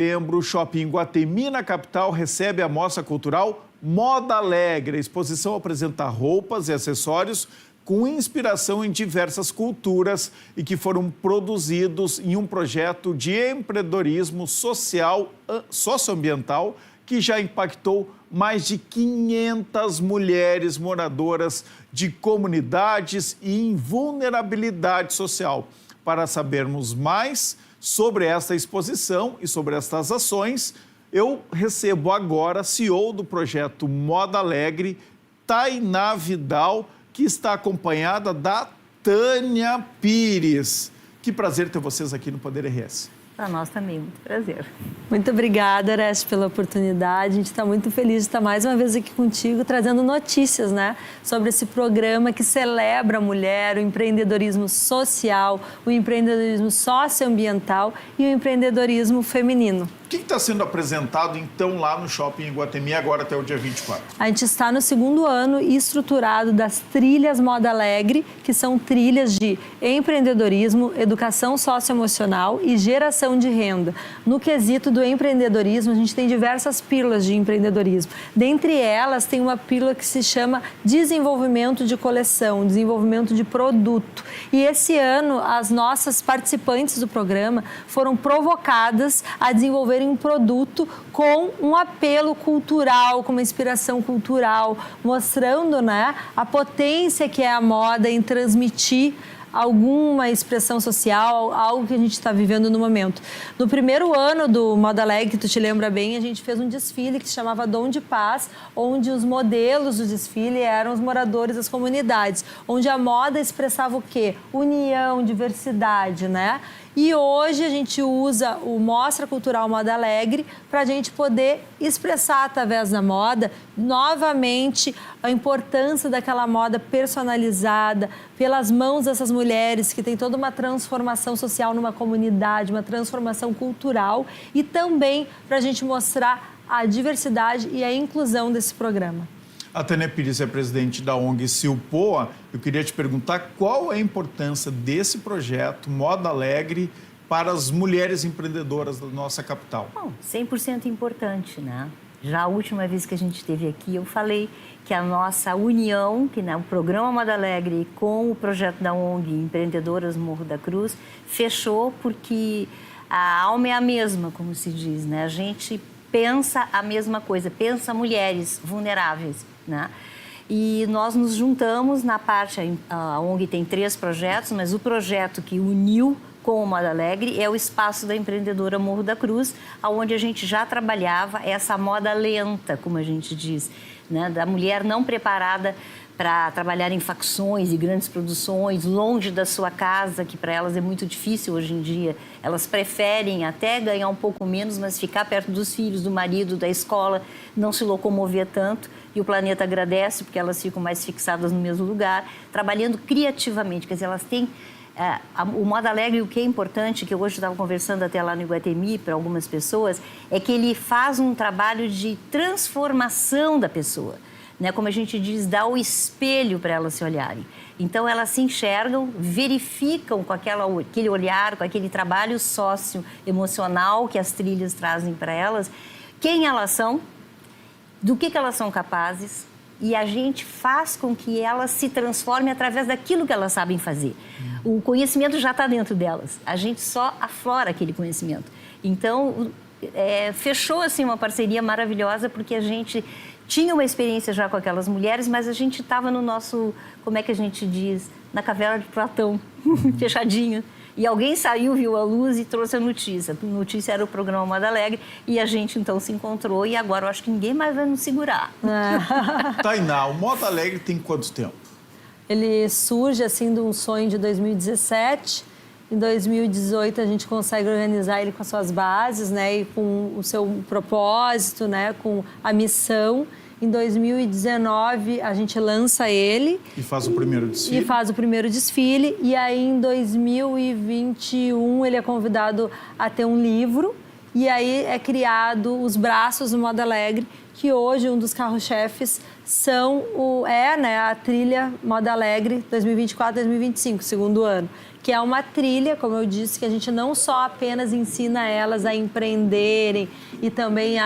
setembro, o Shopping Iguatemi, na capital, recebe a mostra cultural Moda Alegre. A exposição apresenta roupas e acessórios com inspiração em diversas culturas e que foram produzidos em um projeto de empreendedorismo socioambiental que já impactou mais de 500 mulheres moradoras de comunidades e em vulnerabilidade social. Para sabermos mais sobre esta exposição e sobre estas ações, eu recebo agora a CEO do projeto Moda Alegre, Tainá Vidal, que está acompanhada da Tânia Pires. Que prazer ter vocês aqui no Poder RS. Para nós também, muito prazer. Muito obrigada, Areste, pela oportunidade. A gente está muito feliz de estar mais uma vez aqui contigo, trazendo notícias, né, sobre esse programa que celebra a mulher, o empreendedorismo social, o empreendedorismo socioambiental e o empreendedorismo feminino. O que está sendo apresentado, então, lá no Shopping Iguatemi, agora até o dia 24? A gente está no segundo ano estruturado das trilhas Moda Alegre, que são trilhas de empreendedorismo, educação socioemocional e geração de renda. No quesito do empreendedorismo, a gente tem diversas pílulas de empreendedorismo. Dentre elas, tem uma pílula que se chama desenvolvimento de coleção, desenvolvimento de produto. E esse ano, as nossas participantes do programa foram provocadas a desenvolver um produto com um apelo cultural, com uma inspiração cultural, mostrando, né, a potência que é a moda em transmitir alguma expressão social, algo que a gente está vivendo no momento. No primeiro ano do Moda Alegre, que tu te lembra bem, a gente fez um desfile que se chamava Dom de Paz, onde os modelos do desfile eram os moradores das comunidades, onde a moda expressava o quê? União, diversidade, né? E hoje a gente usa o Mostra Cultural Moda Alegre para a gente poder expressar através da moda, novamente, a importância daquela moda personalizada pelas mãos dessas mulheres que tem toda uma transformação social numa comunidade, uma transformação cultural e também para a gente mostrar a diversidade e a inclusão desse programa. A Tânia Pires é presidente da ONG Silpoa. Eu queria te perguntar qual é a importância desse projeto Moda Alegre para as mulheres empreendedoras da nossa capital. Bom, 100% importante, né? Já a última vez que a gente esteve aqui, eu falei que a nossa união, que o programa Moda Alegre com o projeto da ONG Empreendedoras Morro da Cruz, fechou porque a alma é a mesma, como se diz, né? A gente pensa a mesma coisa, pensa mulheres vulneráveis, né? E nós nos juntamos na parte, a ONG tem 3 projetos, mas o projeto que uniu com o Moda Alegre é o Espaço da Empreendedora Morro da Cruz, onde a gente já trabalhava essa moda lenta, como a gente diz, né? Da mulher não preparada para trabalhar em facções e grandes produções, longe da sua casa, que para elas é muito difícil hoje em dia. Elas preferem até ganhar um pouco menos, mas ficar perto dos filhos, do marido, da escola, não se locomover tanto. E o planeta agradece, porque elas ficam mais fixadas no mesmo lugar, trabalhando criativamente. Quer dizer, elas têm... o Moda Alegre, o que é importante, que eu hoje estava conversando até lá no Iguatemi para algumas pessoas, é que ele faz um trabalho de transformação da pessoa. Né, como a gente diz, dá o espelho para elas se olharem. Então, elas se enxergam, verificam com aquele olhar, com aquele trabalho socioemocional que as trilhas trazem para elas, quem elas são, do que elas são capazes, e a gente faz com que elas se transformem através daquilo que elas sabem fazer. O conhecimento já está dentro delas, a gente só aflora aquele conhecimento. Então, fechou assim, uma parceria maravilhosa, porque a gente tinha uma experiência já com aquelas mulheres, mas a gente estava no nosso, como é que a gente diz, na caverna de Platão, fechadinho. E alguém saiu, viu a luz e trouxe a notícia. A notícia era o programa Moda Alegre e a gente então se encontrou e agora eu acho que ninguém mais vai nos segurar. Tainá, o Moda Alegre tem quanto tempo? Ele surge assim de um sonho de 2017. Em 2018 a gente consegue organizar ele com as suas bases, né, e com o seu propósito, né, com a missão. Em 2019 a gente lança ele. E faz o primeiro desfile. E aí em 2021 ele é convidado a ter um livro. E aí é criado os braços do Moda Alegre, que hoje um dos carros-chefes são a trilha Moda Alegre 2024-2025, segundo ano, que é uma trilha, como eu disse, que a gente não só apenas ensina elas a empreenderem e também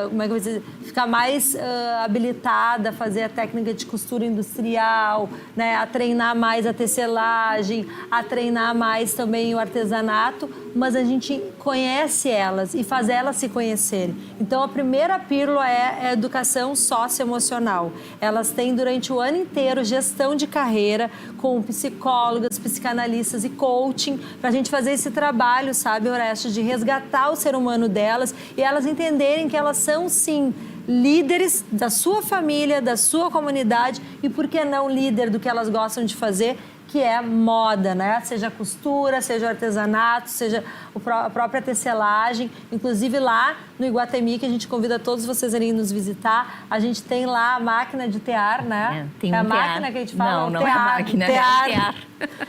como é que eu vou dizer, ficar mais habilitada a fazer a técnica de costura industrial, né, a treinar mais a tecelagem, a treinar mais também o artesanato, mas a gente conhece elas e faz elas se conhecerem. Então, a primeira pílula é a educação socioemocional. Elas têm durante o ano inteiro gestão de carreira com psicólogas, psicanalistas e coaching, para a gente fazer esse trabalho, sabe, Orestes, de resgatar o ser humano delas e elas entenderem que elas são, sim, líderes da sua família, da sua comunidade e, por que não, líder do que elas gostam de fazer, que é moda, né? Seja costura, seja artesanato, seja a própria tecelagem. Inclusive lá no Iguatemi, que a gente convida todos vocês a irem nos visitar, a gente tem lá a máquina de tear, né? Tem a um máquina tear. que a gente fala. Não é a máquina, tear. é o tear.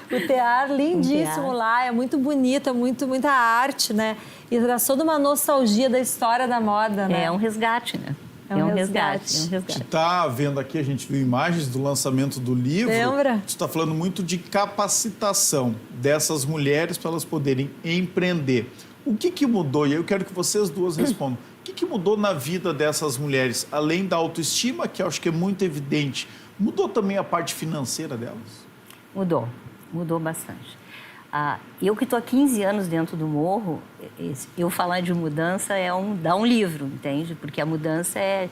O tear lindíssimo lá, é muito bonito, é muita arte, né? E traz toda uma nostalgia da história da moda, né? É um resgate, né? É um resgate. Você está vendo aqui, a gente viu imagens do lançamento do livro. Lembra? Você está falando muito de capacitação dessas mulheres para elas poderem empreender. O que mudou? E eu quero que vocês duas respondam. O que mudou na vida dessas mulheres? Além da autoestima, que eu acho que é muito evidente, mudou também a parte financeira delas? Mudou bastante. Eu que estou há 15 anos dentro do Morro, eu falar de mudança dá um livro, entende? Porque a mudança é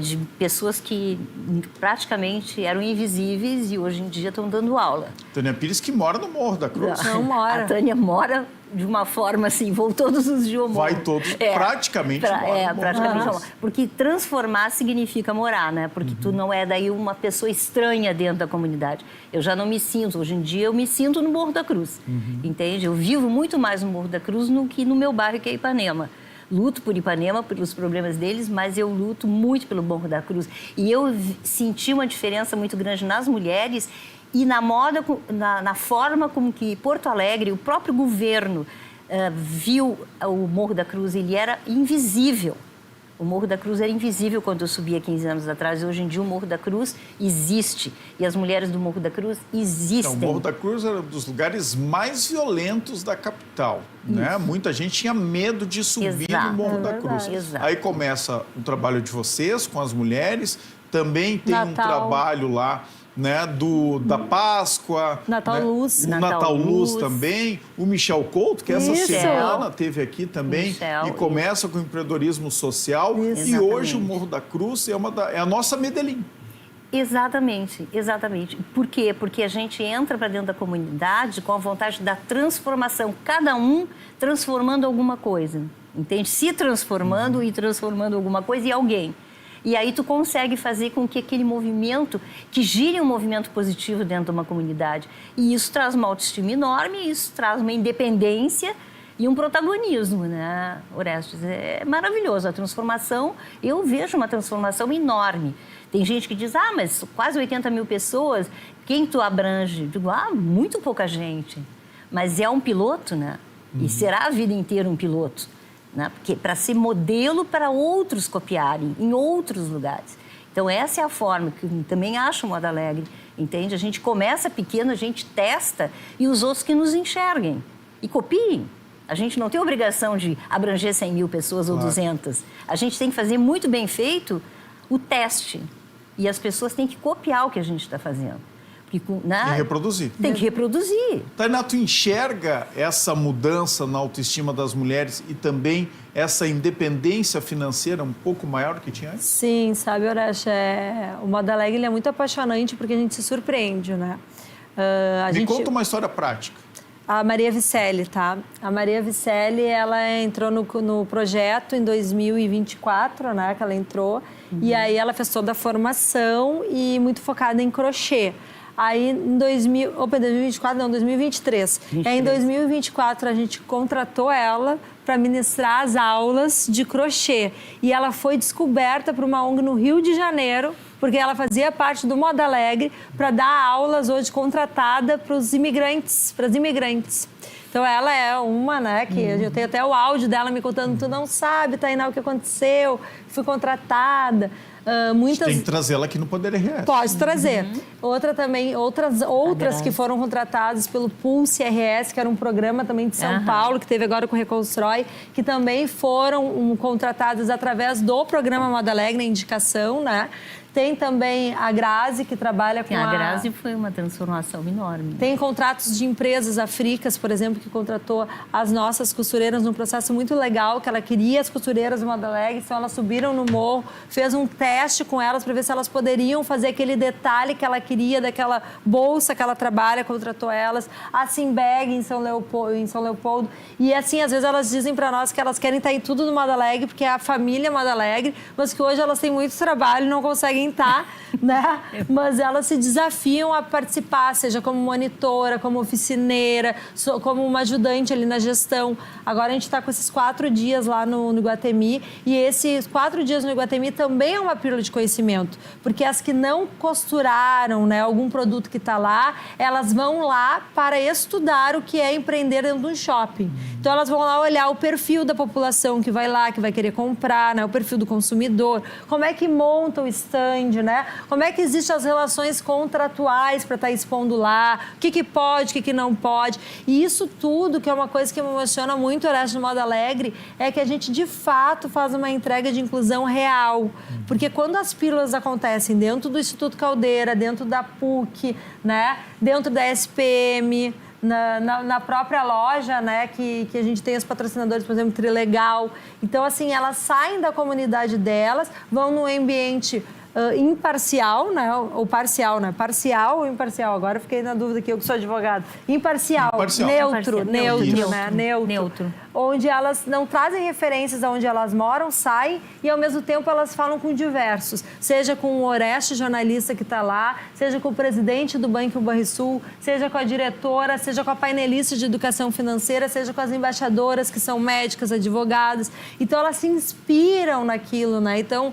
de pessoas que praticamente eram invisíveis e hoje em dia estão dando aula. Tânia Pires, que mora no Morro da Cruz. Não mora. A Tânia mora de uma forma assim, vou todos os dias ao Morro. Vai todos, praticamente mora no Morro. Praticamente ao Morro. Porque transformar significa morar, né? Porque tu não é daí uma pessoa estranha dentro da comunidade. Eu já não me sinto, hoje em dia eu me sinto no Morro da Cruz, entende? Eu vivo muito mais no Morro da Cruz do que no meu bairro, que é Ipanema. Luto por Ipanema, pelos problemas deles, mas eu luto muito pelo Morro da Cruz. E eu senti uma diferença muito grande nas mulheres e na moda, na forma como que Porto Alegre, o próprio governo, viu o Morro da Cruz. Ele era invisível. O Morro da Cruz era invisível quando eu subia 15 anos atrás. Hoje em dia o Morro da Cruz existe. E as mulheres do Morro da Cruz existem. Então, o Morro da Cruz era um dos lugares mais violentos da capital, né? Muita gente tinha medo de subir no Morro da Cruz. Exato. Aí começa o trabalho de vocês com as mulheres. Também tem um trabalho lá, né, da Páscoa, Natal né? Luz. O Natal Luz também, o Michel Couto, que essa semana teve aqui também, e começa com o empreendedorismo social. E hoje o Morro da Cruz é a nossa Medellín. Exatamente. Por quê? Porque a gente entra para dentro da comunidade com a vontade da transformação, cada um transformando alguma coisa, entende? Se transformando e transformando alguma coisa em alguém. E aí tu consegue fazer com que aquele movimento, que gire um movimento positivo dentro de uma comunidade. E isso traz uma autoestima enorme, isso traz uma independência e um protagonismo, né, Orestes? É maravilhoso a transformação. Eu vejo uma transformação enorme. Tem gente que diz, mas quase 80 mil pessoas, quem tu abrange? Digo, muito pouca gente. Mas é um piloto, né? E será a vida inteira um piloto. Né? Porque para ser modelo para outros copiarem em outros lugares. Então, essa é a forma que eu também acho Moda Alegre, entende? A gente começa pequeno, a gente testa e os outros que nos enxerguem e copiem. A gente não tem obrigação de abranger 100 mil pessoas ou 200. A gente tem que fazer muito bem feito o teste e as pessoas têm que copiar o que a gente está fazendo. E reproduzir. Tem que reproduzir. Tainá, tu enxerga essa mudança na autoestima das mulheres e também essa independência financeira um pouco maior do que tinha antes? Sim, sabe, Orestes, o Moda Alegre é muito apaixonante porque a gente se surpreende, né? Conta uma história prática. A Maria Vicelli, tá? A Maria Vicelli, ela entrou no projeto em 2024, né? Que ela entrou. E aí ela fez toda a formação e muito focada em crochê. Aí em 2023. Aí em 2024 a gente contratou ela para ministrar as aulas de crochê. E ela foi descoberta por uma ONG no Rio de Janeiro, porque ela fazia parte do Moda Alegre para dar aulas hoje contratada para os imigrantes, para as imigrantes. Então ela é uma, né, que eu tenho até o áudio dela me contando, tu não sabe, Tainá, o que aconteceu, fui contratada. muitas... Tem que trazê-la aqui no Poder RS. Pode trazer. Outras que foram contratadas pelo Pulse RS, que era um programa também de São Paulo, que teve agora com o Reconstrói, que também foram contratadas através do programa Moda Alegre, indicação, né? Tem também a Grazi, que trabalha com a Grazi foi uma transformação enorme. Tem contratos de empresas africas, por exemplo, que contratou as nossas costureiras num processo muito legal, que ela queria as costureiras do Moda Alegre, então elas subiram no morro, fez um teste com elas para ver se elas poderiam fazer aquele detalhe que ela queria, daquela bolsa que ela trabalha, contratou elas. A Simbag em São Leopoldo. E assim, às vezes elas dizem para nós que elas querem estar em tudo no Moda Alegre, porque é a família Moda Alegre, mas que hoje elas têm muito trabalho e não conseguem estar, né? Mas elas se desafiam a participar, seja como monitora, como oficineira, como uma ajudante ali na gestão. Agora a gente está com esses 4 dias lá no Iguatemi, e esses 4 dias no Iguatemi também é uma pílula de conhecimento, porque as que não costuraram, né, algum produto que está lá, elas vão lá para estudar o que é empreender dentro de um shopping. Então elas vão lá olhar o perfil da população que vai lá, que vai querer comprar, né, o perfil do consumidor, como é que monta o stand, né? Como é que existem as relações contratuais para estar expondo lá, o que pode, o que não pode. E isso tudo, que é uma coisa que me emociona muito, Orestes, no Moda Alegre, é que a gente, de fato, faz uma entrega de inclusão real. Porque quando as pílulas acontecem dentro do Instituto Caldeira, dentro da PUC, né? Dentro da SPM, na própria loja, né, que a gente tem os patrocinadores, por exemplo, Trilegal. Então, assim, elas saem da comunidade delas, vão num ambiente imparcial, né, ou parcial, né? Parcial ou imparcial? Agora eu fiquei na dúvida aqui, eu que sou advogada. Imparcial. Neutro. Onde elas não trazem referências aonde elas moram, saem e, ao mesmo tempo, elas falam com diversos. Seja com o Orestes, jornalista que está lá, seja com o presidente do Banco Banrisul, seja com a diretora, seja com a painelista de educação financeira, seja com as embaixadoras, que são médicas, advogadas. Então, elas se inspiram naquilo, né? Então,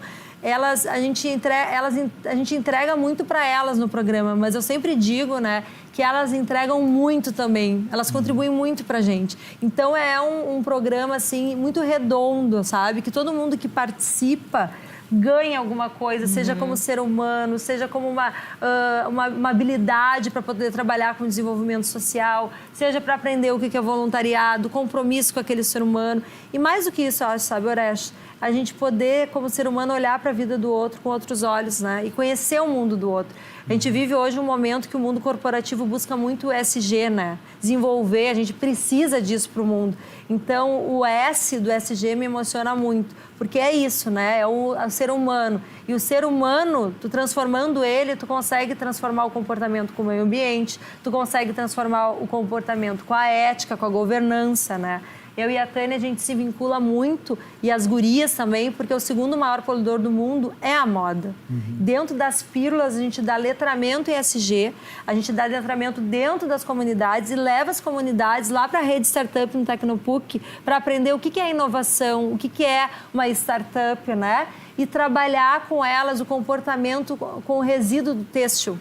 a gente entrega muito para elas no programa, mas eu sempre digo, né, que elas entregam muito também, elas contribuem muito para a gente. Então é um programa assim muito redondo, sabe? Que todo mundo que participa ganha alguma coisa, seja como ser humano, seja como uma habilidade para poder trabalhar com desenvolvimento social, seja para aprender o que é voluntariado, compromisso com aquele ser humano. E mais do que isso, eu acho, sabe, Orestes, a gente poder, como ser humano, olhar para a vida do outro com outros olhos, né? E conhecer o mundo do outro. A gente vive hoje um momento que o mundo corporativo busca muito o SG, né? Desenvolver, a gente precisa disso para o mundo. Então, o S do SG me emociona muito, porque é isso, né? É o ser humano. E o ser humano, tu transformando ele, tu consegue transformar o comportamento com o meio ambiente, tu consegue transformar o comportamento com a ética, com a governança, né? Eu e a Tânia, a gente se vincula muito, e as gurias também, porque o segundo maior poluidor do mundo é a moda. Dentro das pílulas, a gente dá letramento em SG, a gente dá letramento dentro das comunidades e leva as comunidades lá para a rede startup no Tecnopuc para aprender o que é inovação, o que é uma startup, né? E trabalhar com elas o comportamento com o resíduo do têxtil.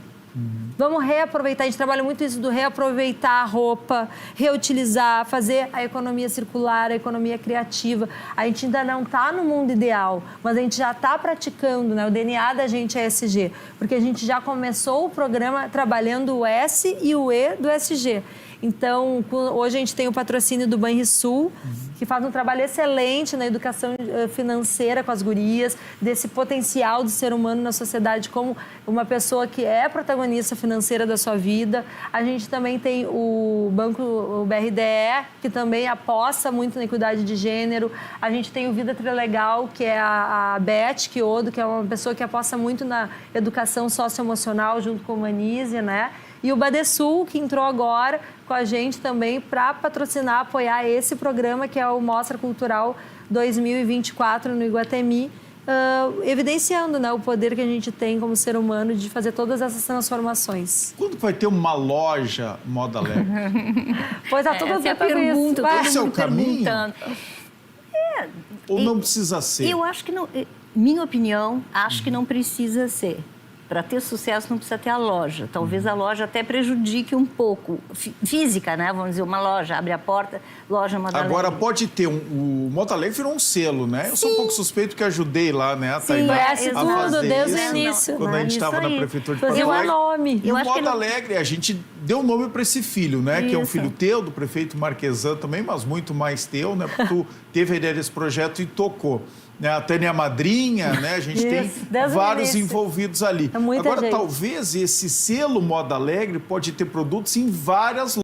Vamos reaproveitar, a gente trabalha muito isso do reaproveitar a roupa, reutilizar, fazer a economia circular, a economia criativa. A gente ainda não está no mundo ideal, mas a gente já está praticando, né? O DNA da gente é SG, porque a gente já começou o programa trabalhando o S e o E do SG. Então, hoje a gente tem o patrocínio do Banrisul, que faz um trabalho excelente na educação financeira com as gurias, desse potencial do ser humano na sociedade como uma pessoa que é protagonista financeira da sua vida. A gente também tem o Banco, o BRDE, que também aposta muito na equidade de gênero. A gente tem o Vida Trilegal, que é a Beth Quiodo, que é uma pessoa que aposta muito na educação socioemocional junto com o Manise, né? E o Badesul, que entrou agora com a gente também para patrocinar, apoiar esse programa, que é o Mostra Cultural 2024 no Iguatemi, evidenciando, né, o poder que a gente tem como ser humano de fazer todas essas transformações. Quando vai ter uma loja Moda Alegre? Pois é, toda essa pergunta, esse é o caminho? Ou não precisa ser? Eu acho que não, minha opinião, acho que não precisa ser. para ter sucesso não precisa ter a loja. Talvez a loja até prejudique um pouco. Física, né? Vamos dizer, uma loja, abre a porta, loja Moda Alegre. Agora, pode ter o Moda Alegre virou um selo, né? Eu sou um pouco suspeito que ajudei lá, né, a Tainá, conhece a tudo, fazer desde o isso, início. quando a gente estava na prefeitura de Porto Fazer Alegre. um nome. E o Moda Alegre, a gente deu nome para esse filho, né? Que é um filho teu, do prefeito Marquesan também, mas muito mais teu, né? Porque tu teve a ideia desse projeto e tocou. Né? A Tânia é a madrinha, né? A gente tem vários envolvidos ali. Agora, talvez esse selo Moda Alegre pode ter produtos em várias